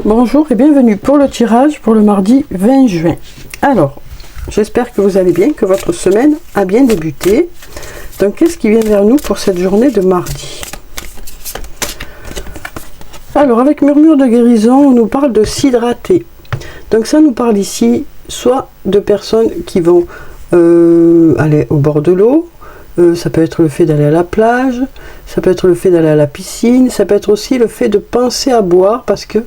Bonjour et bienvenue pour le tirage pour le mardi 20 juin. Alors, j'espère que vous allez bien, que votre semaine a bien débuté. Donc, qu'est-ce qui vient vers nous pour cette journée de mardi? Alors, avec murmure de guérison, on nous parle de s'hydrater. Donc, ça nous parle ici soit de personnes qui vont aller au bord de l'eau. Ça peut être le fait d'aller à la plage, ça peut être le fait d'aller à la piscine, ça peut être aussi le fait de penser à boire, parce que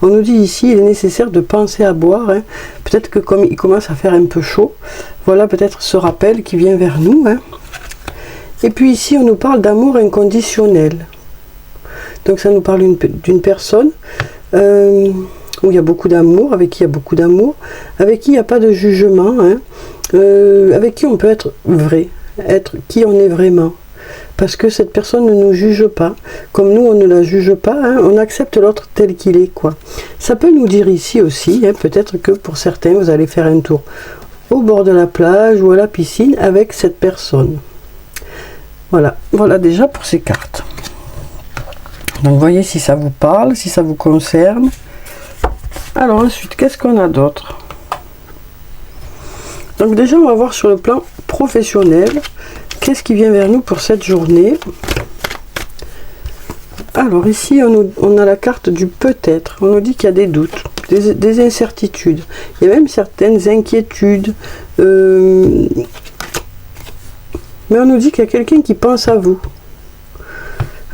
on nous dit ici il est nécessaire de penser à boire, hein. Peut-être que comme il commence à faire un peu chaud, voilà peut-être ce rappel qui vient vers nous, hein. Et puis ici on nous parle d'amour inconditionnel, donc ça nous parle d'une personne où il y a beaucoup d'amour, avec qui il y a beaucoup d'amour, avec qui il n'y a pas de jugement, hein. Avec qui on peut être vrai, être qui on est vraiment, parce que cette personne ne nous juge pas comme nous on ne la juge pas, hein. On accepte l'autre tel qu'il est, quoi. Ça peut nous dire ici aussi, hein, peut-être que pour certains vous allez faire un tour au bord de la plage ou à la piscine avec cette personne. Voilà déjà pour ces cartes. Donc voyez si ça vous parle, si ça vous concerne. Alors ensuite, qu'est-ce qu'on a d'autre? Donc déjà on va voir sur le plan professionnel, qu'est-ce qui vient vers nous pour cette journée. Alors ici on a la carte du peut-être. On nous dit qu'il y a des doutes, des incertitudes, il y a même certaines inquiétudes, mais on nous dit qu'il y a quelqu'un qui pense à vous.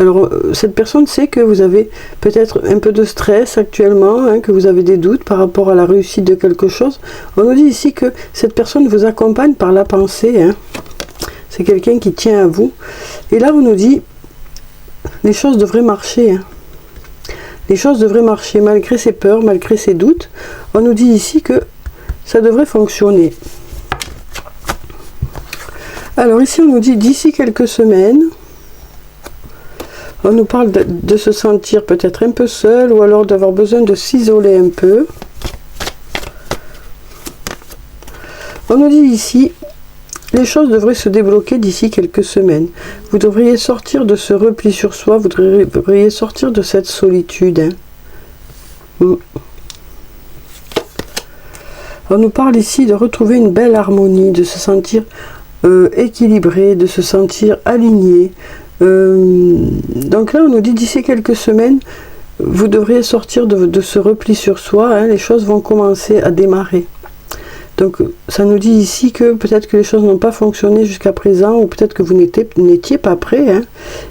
Alors cette personne sait que vous avez peut-être un peu de stress actuellement, hein, que vous avez des doutes par rapport à la réussite de quelque chose. On nous dit ici que cette personne vous accompagne par la pensée, hein. C'est quelqu'un qui tient à vous. Et là on nous dit les choses devraient marcher, hein. Les choses devraient marcher malgré ses peurs, malgré ses doutes. On nous dit ici que ça devrait fonctionner. Alors ici on nous dit d'ici quelques semaines. On nous parle de se sentir peut-être un peu seul, ou alors d'avoir besoin de s'isoler un peu. On nous dit ici, les choses devraient se débloquer d'ici quelques semaines. Vous devriez sortir de ce repli sur soi, vous devriez sortir de cette solitude, hein. On nous parle ici de retrouver une belle harmonie, de se sentir équilibré, de se sentir aligné. Donc là on nous dit d'ici quelques semaines vous devriez sortir de ce repli sur soi, hein, les choses vont commencer à démarrer. Donc ça nous dit ici que peut-être que les choses n'ont pas fonctionné jusqu'à présent, ou peut-être que vous n'étiez pas prêt, hein.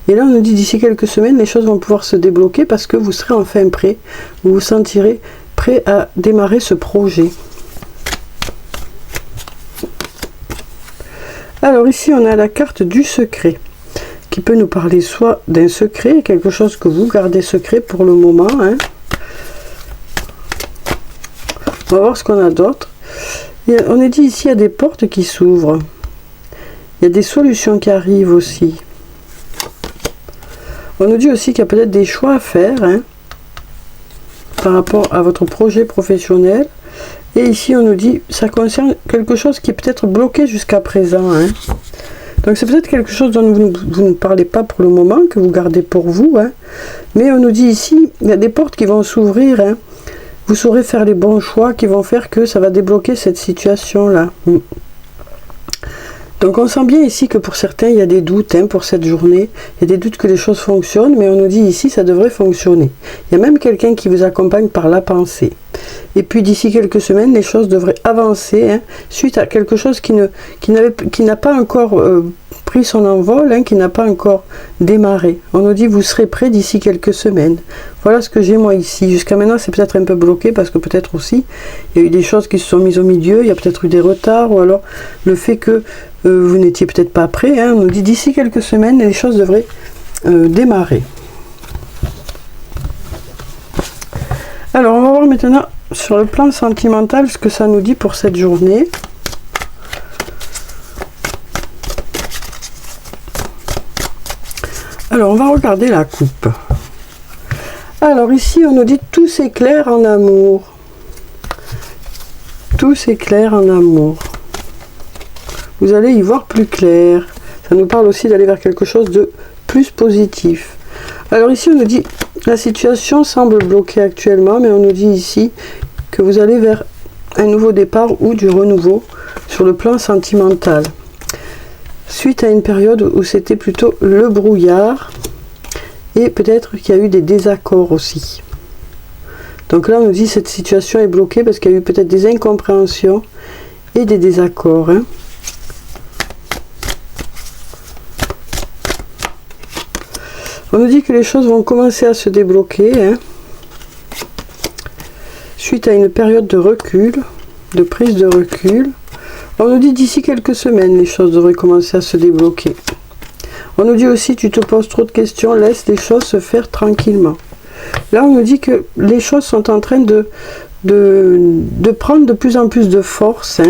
Et là on nous dit d'ici quelques semaines les choses vont pouvoir se débloquer parce que vous serez enfin prêt, vous vous sentirez prêt à démarrer ce projet. Alors ici on a la carte du secret, qui peut nous parler soit d'un secret, quelque chose que vous gardez secret pour le moment, hein. On va voir ce qu'on a d'autre. On est dit ici, il y a des portes qui s'ouvrent. Il y a des solutions qui arrivent aussi. On nous dit aussi qu'il y a peut-être des choix à faire, hein, par rapport à votre projet professionnel. Et ici, on nous dit, ça concerne quelque chose qui est peut-être bloqué jusqu'à présent, hein. Donc c'est peut-être quelque chose dont vous ne parlez pas pour le moment, que vous gardez pour vous, hein. Mais on nous dit ici, il y a des portes qui vont s'ouvrir, hein. Vous saurez faire les bons choix qui vont faire que ça va débloquer cette situation-là. Donc on sent bien ici que pour certains, il y a des doutes, hein, pour cette journée. Il y a des doutes que les choses fonctionnent, mais on nous dit ici, ça devrait fonctionner. Il y a même quelqu'un qui vous accompagne par la pensée. Et puis d'ici quelques semaines, les choses devraient avancer, hein, suite à quelque chose qui n'a pas encore pris son envol, hein, qui n'a pas encore démarré. On nous dit vous serez prêt d'ici quelques semaines. Voilà ce que j'ai moi ici. Jusqu'à maintenant c'est peut-être un peu bloqué parce que peut-être aussi il y a eu des choses qui se sont mises au milieu, il y a peut-être eu des retards, ou alors le fait que vous n'étiez peut-être pas prêt, hein. On nous dit d'ici quelques semaines les choses devraient démarrer. Alors on va voir maintenant sur le plan sentimental ce que ça nous dit pour cette journée. Alors on va regarder la coupe. Alors ici on nous dit tout s'éclaire en amour. Tout s'éclaire en amour. Vous allez y voir plus clair. Ça nous parle aussi d'aller vers quelque chose de plus positif. Alors ici on nous dit La situation semble bloquée actuellement, mais on nous dit ici que vous allez vers un nouveau départ ou du renouveau sur le plan sentimental. Suite à une période où c'était plutôt le brouillard et peut-être qu'il y a eu des désaccords aussi. Donc là on nous dit que cette situation est bloquée parce qu'il y a eu peut-être des incompréhensions et des désaccords. On nous dit que les choses vont commencer à se débloquer suite à une période de recul, de prise de recul. On nous dit d'ici quelques semaines, les choses devraient commencer à se débloquer. On nous dit aussi, tu te poses trop de questions, laisse les choses se faire tranquillement. Là, on nous dit que les choses sont en train de prendre de plus en plus de force.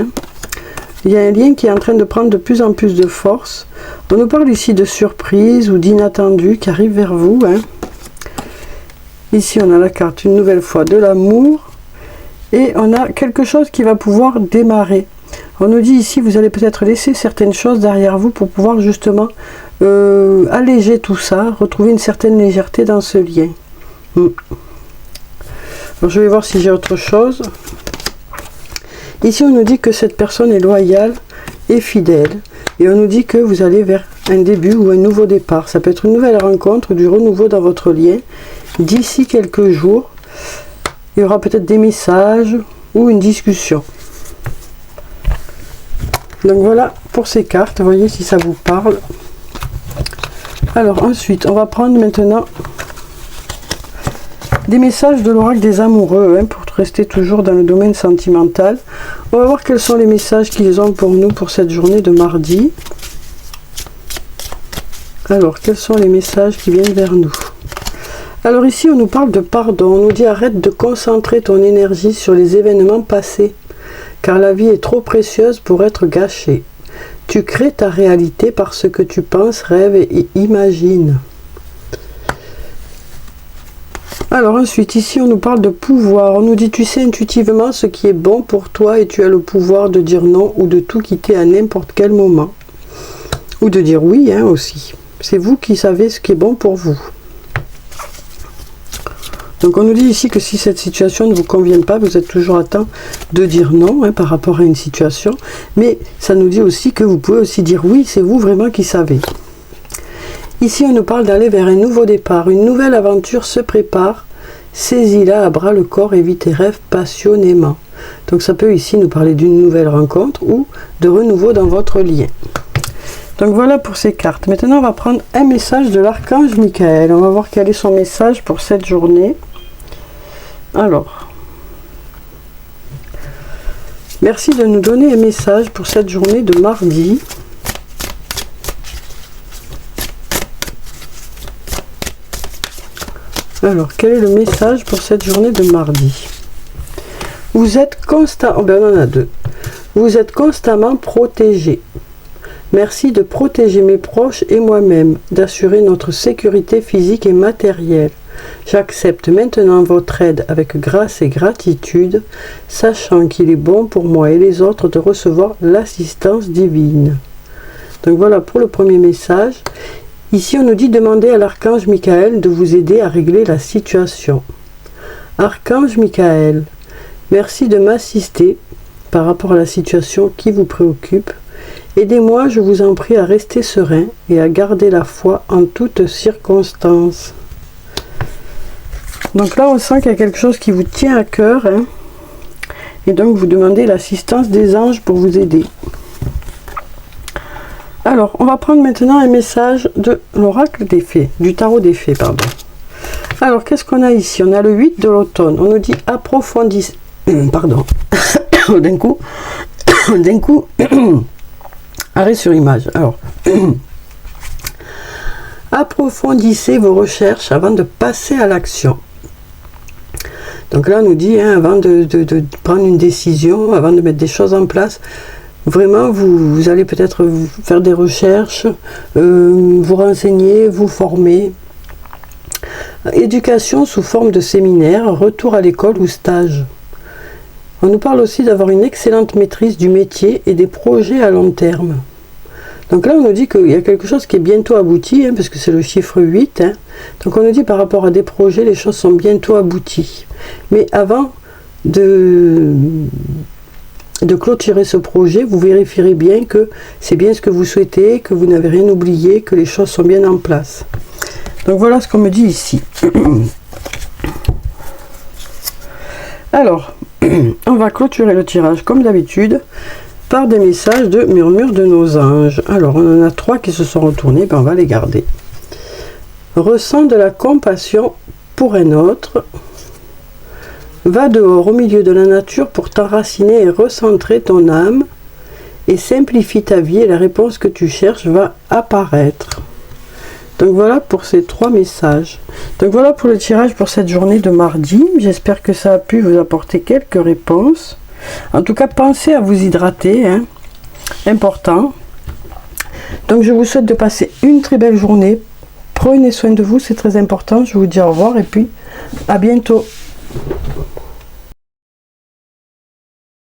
Il y a un lien qui est en train de prendre de plus en plus de force. On nous parle ici de surprise ou d'inattendu qui arrive vers vous. Ici, on a la carte, une nouvelle fois, de l'amour. Et on a quelque chose qui va pouvoir démarrer. On nous dit ici, vous allez peut-être laisser certaines choses derrière vous pour pouvoir justement alléger tout ça, retrouver une certaine légèreté dans ce lien. Alors, je vais voir si j'ai autre chose. Ici, on nous dit que cette personne est loyale et fidèle. Et on nous dit que vous allez vers un début ou un nouveau départ. Ça peut être une nouvelle rencontre, du renouveau dans votre lien. D'ici quelques jours, il y aura peut-être des messages ou une discussion. Donc voilà pour ces cartes, voyez si ça vous parle. Alors ensuite, on va prendre maintenant des messages de l'oracle des amoureux, pour rester toujours dans le domaine sentimental. On va voir quels sont les messages qu'ils ont pour nous pour cette journée de mardi. Alors, quels sont les messages qui viennent vers nous? Alors ici, on nous parle de pardon. On nous dit arrête de concentrer ton énergie sur les événements passés, car la vie est trop précieuse pour être gâchée. Tu crées ta réalité par ce que tu penses, rêves et imagines. Alors ensuite, ici, on nous parle de pouvoir. On nous dit, tu sais intuitivement ce qui est bon pour toi et tu as le pouvoir de dire non ou de tout quitter à n'importe quel moment. Ou de dire oui aussi. C'est vous qui savez ce qui est bon pour vous. Donc on nous dit ici que si cette situation ne vous convient pas, vous êtes toujours à temps de dire non par rapport à une situation. Mais ça nous dit aussi que vous pouvez aussi dire oui, c'est vous vraiment qui savez. Ici on nous parle d'aller vers un nouveau départ, une nouvelle aventure se prépare. Saisis-la à bras le corps et vis tes rêves passionnément. Donc ça peut ici nous parler d'une nouvelle rencontre ou de renouveau dans votre lien. Donc voilà pour ces cartes. Maintenant on va prendre un message de l'archange Michael. On va voir quel est son message pour cette journée. Alors, merci de nous donner un message pour cette journée de mardi. Alors, quel est le message pour cette journée de mardi? Vous êtes constamment... on en a deux. Vous êtes constamment protégé. Merci de protéger mes proches et moi-même, d'assurer notre sécurité physique et matérielle. J'accepte maintenant votre aide avec grâce et gratitude, sachant qu'il est bon pour moi et les autres de recevoir l'assistance divine. Donc voilà pour le premier message. Ici, on nous dit demander à l'archange Michael de vous aider à régler la situation. Archange Michael, merci de m'assister par rapport à la situation qui vous préoccupe. Aidez-moi, je vous en prie, à rester serein et à garder la foi en toutes circonstances. Donc là, on sent qu'il y a quelque chose qui vous tient à cœur. Et donc, vous demandez l'assistance des anges pour vous aider. Alors, on va prendre maintenant un message de l'oracle des fées, du tarot des fées, pardon. Alors, qu'est-ce qu'on a ici? On a le 8 de l'automne. On nous dit approfondissez... pardon. d'un coup... arrêt sur image. Alors... approfondissez vos recherches avant de passer à l'action. Donc là, on nous dit, avant de prendre une décision, avant de mettre des choses en place, vraiment, vous allez peut-être faire des recherches, vous renseigner, vous former. Éducation sous forme de séminaire, retour à l'école ou stage. On nous parle aussi d'avoir une excellente maîtrise du métier et des projets à long terme. Donc là, on nous dit qu'il y a quelque chose qui est bientôt abouti, hein, parce que c'est le chiffre 8. Hein. Donc on nous dit par rapport à des projets, les choses sont bientôt abouties. Mais avant de clôturer ce projet, vous vérifierez bien que c'est bien ce que vous souhaitez, que vous n'avez rien oublié, que les choses sont bien en place. Donc voilà ce qu'on me dit ici. Alors, on va clôturer le tirage comme d'habitude par des messages de murmure de nos anges. Alors, on en a 3 qui se sont retournés, ben on va les garder. Ressens de la compassion pour un autre. Va dehors au milieu de la nature pour t'enraciner et recentrer ton âme et simplifie ta vie et la réponse que tu cherches va apparaître. Donc voilà pour ces 3 messages. Donc voilà pour le tirage pour cette journée de mardi. J'espère que ça a pu vous apporter quelques réponses. En tout cas, pensez à vous hydrater, hein. Important. Donc je vous souhaite de passer une très belle journée. Prenez soin de vous, c'est très important. Je vous dis au revoir et puis à bientôt.